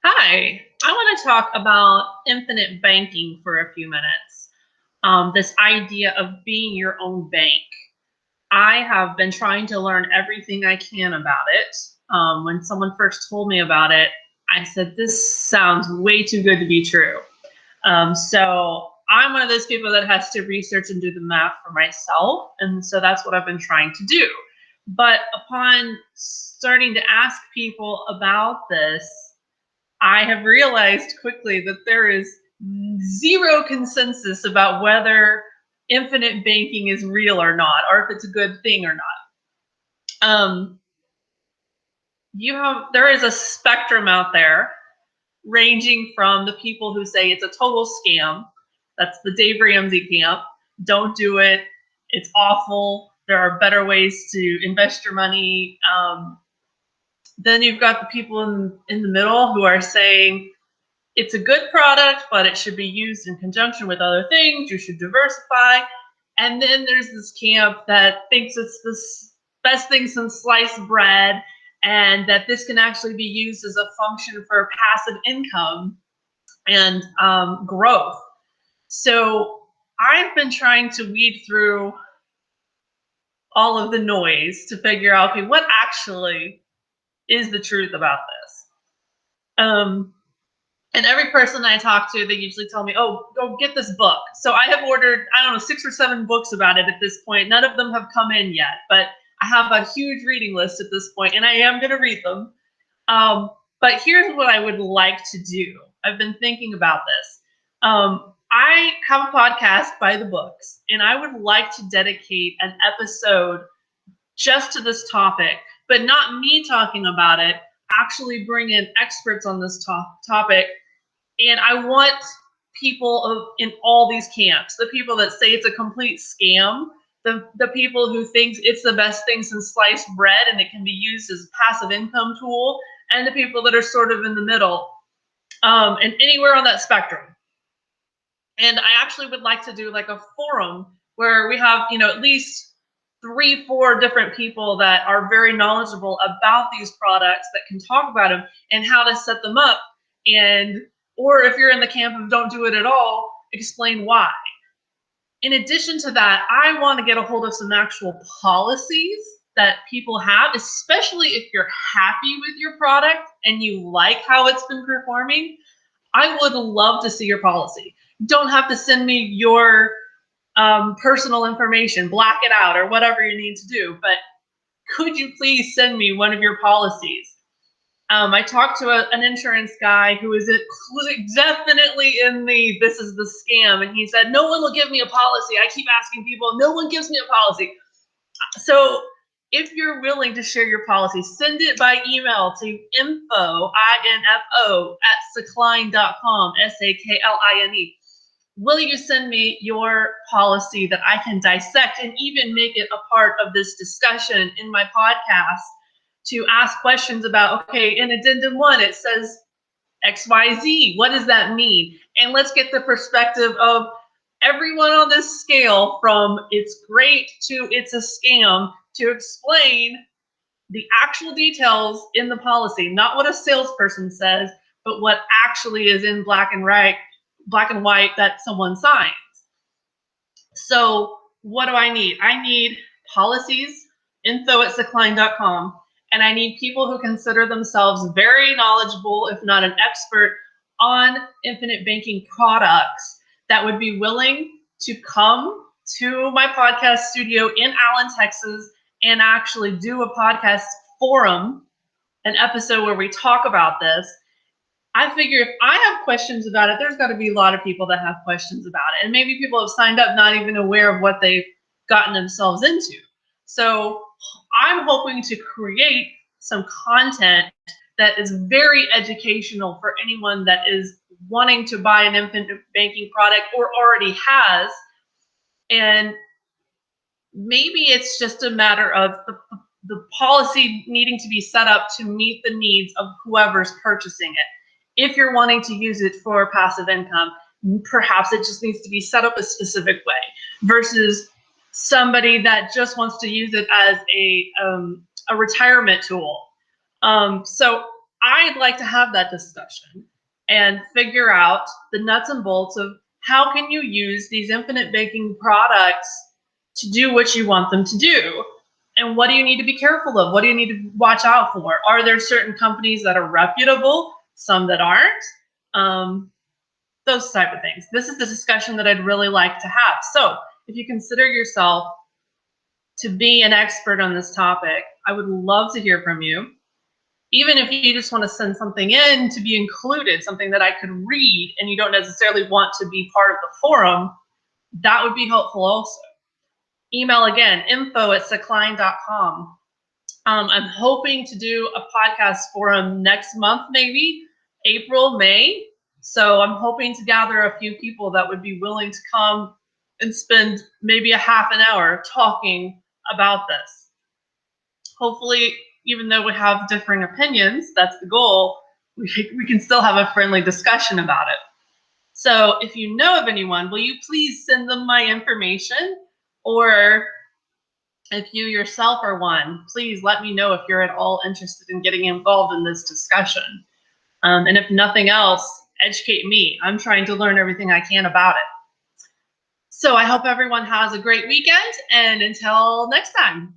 Hi, I want to talk about infinite banking for a few minutes. This idea of being your own bank. I have been trying to learn everything I can about it. When someone first told me about it, I said, this sounds way too good to be true. So I'm one of those people that has to research and do the math for myself. And so that's what I've been trying to do. But upon starting to ask people about this, I have realized quickly that there is zero consensus about whether infinite banking is real or not, or if it's a good thing or not. There is a spectrum out there ranging from the people who say it's a total scam. That's the Dave Ramsey camp. Don't do it. It's awful. There are better ways to invest your money. Then you've got the people in the middle who are saying it's a good product, but it should be used in conjunction with other things. You should diversify. And then there's this camp that thinks it's the best thing since sliced bread, and that this can actually be used as a function for passive income and growth. So I've been trying to weed through all of the noise to figure out, okay, what actually is the truth about this? And every person I talk to, they usually tell me, oh, go get this book. So I have ordered, I don't know, 6 or 7 books about it at this point. None of them have come in yet, but I have a huge reading list at this point, and I am going to read them. But here's what I would like to do. I've been thinking about this. I have a podcast by the books, and I would like to dedicate an episode just to this topic, but not me talking about it, actually bring in experts on this topic. And I want people in all these camps, the people that say it's a complete scam, the people who think it's the best thing since sliced bread and it can be used as a passive income tool, and the people that are sort of in the middle, and anywhere on that spectrum. And I actually would like to do like a forum where we have, at least 3, 4 different people that are very knowledgeable about these products that can talk about them and how to set them up. And, or if you're in the camp of don't do it at all, explain why. In addition to that, I want to get a hold of some actual policies that people have, especially if you're happy with your product and you like how it's been performing. I would love to see your policy. Don't have to send me your personal information, black it out, or whatever you need to do. But could you please send me one of your policies? I talked to an insurance guy who is definitely in the this is the scam, and he said, no one will give me a policy. I keep asking people, no one gives me a policy. So if you're willing to share your policy, send it by email to info, I-N-F-O, @sakline.com, S-A-K-L-I-N-E. Will you send me your policy that I can dissect and even make it a part of this discussion in my podcast to ask questions about, okay, in addendum 1, it says XYZ. What does that mean? And let's get the perspective of everyone on this scale from it's great to it's a scam to explain the actual details in the policy, not what a salesperson says, but what actually is in black and white that someone signs. So what do I need? I need policies, info@sakline.com, and I need people who consider themselves very knowledgeable, if not an expert, on infinite banking products that would be willing to come to my podcast studio in Allen, Texas, and actually do a podcast forum, an episode where we talk about this. I figure if I have questions about it, there's got to be a lot of people that have questions about it. And maybe people have signed up not even aware of what they've gotten themselves into. So I'm hoping to create some content that is very educational for anyone that is wanting to buy an infinite banking product or already has. And maybe it's just a matter of the policy needing to be set up to meet the needs of whoever's purchasing it. If you're wanting to use it for passive income, perhaps it just needs to be set up a specific way versus somebody that just wants to use it as a retirement tool. So I'd like to have that discussion and figure out the nuts and bolts of how can you use these infinite banking products to do what you want them to do. And what do you need to be careful of? What do you need to watch out for? Are there certain companies that are reputable, some that aren't? Those type of things. This is the discussion that I'd really like to have. So if you consider yourself to be an expert on this topic, I would love to hear from you. Even if you just want to send something in to be included, something that I could read, and you don't necessarily want to be part of the forum, that would be helpful also. Email again, info@sekline.com. I'm hoping to do a podcast forum next month, maybe April, May. So I'm hoping to gather a few people that would be willing to come and spend maybe a half an hour talking about this. Hopefully, even though we have differing opinions, that's the goal, we can still have a friendly discussion about it. So if you know of anyone, will you please send them my information? Or if you yourself are one, please let me know if you're at all interested in getting involved in this discussion. And if nothing else, educate me. I'm trying to learn everything I can about it. So I hope everyone has a great weekend, and until next time.